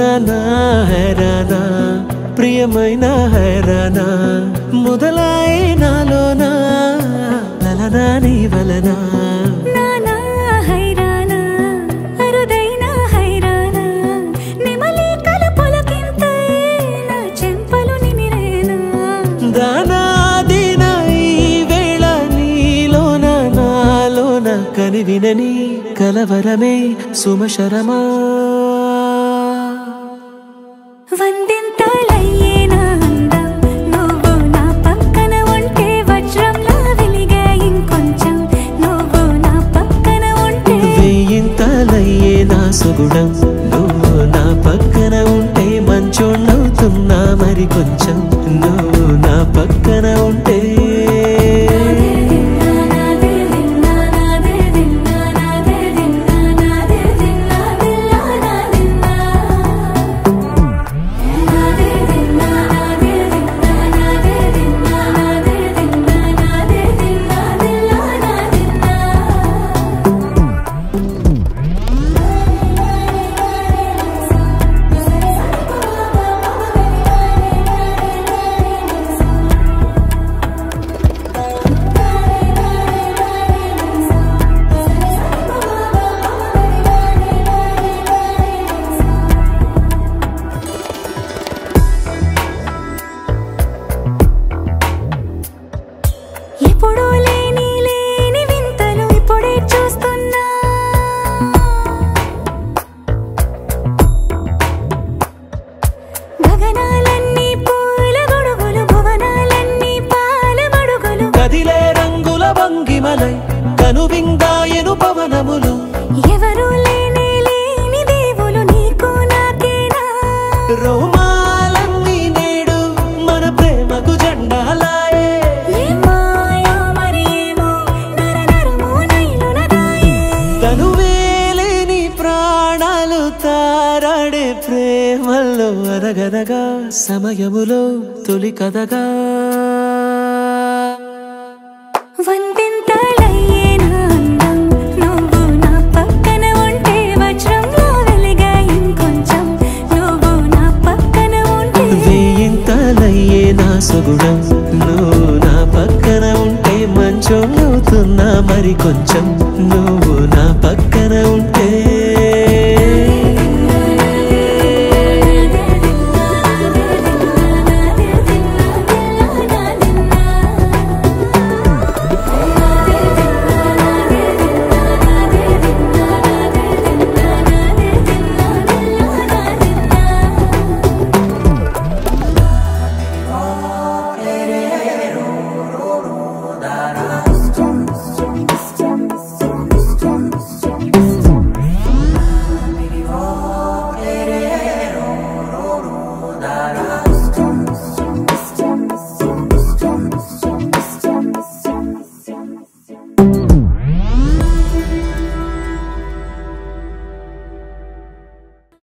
హైరానా హైరానా ప్రియమైన హైరానా మొదలై నాలోనా లలనా నీ వలనా నానా హైరానా అరుదైన హైరానా నిమలి కలుపులకింతై నా చెంపలు నిమిరేనా దానా దినా ఈ వేళ నీలోన నాలోన కనివినని కలవరమే సుమశరమా వందింతలయ్యేనా అందం నువ్వు నా పక్కన ఉంటే వజ్రంలా వెలిగే ఇంకొంచెం నువ్వు నా పక్కన ఉంటే వెయ్యింతలయ్యే నా సుగుణం నువ్వు నా పక్కన ఉంటే మంచోణ్ణవుతున్నా మరి కొంచెం నువ్వు నా పక్కన ఉంటే ఎప్పుడూ లేని వింతలు ఇప్పుడే చూస్తున్నా గగనాలన్నీ పూల గొడుగులు భువనాలన్నీ పాల మడుగులు కదిలే రంగుల భంగిమలై కనువిందాయను పవనములు ఎవరూ లేని దేవులు నీకు నాకేనా రోమాలన్నీ నేడు మన ప్రేమకు జెండాలాయే మాయో మరేమో నరనరమో నైలునదాయే తనువేలేని ప్రాణాలు తారాడే ప్రేమల్లో అరగరగా సమయములో తొలి కథగా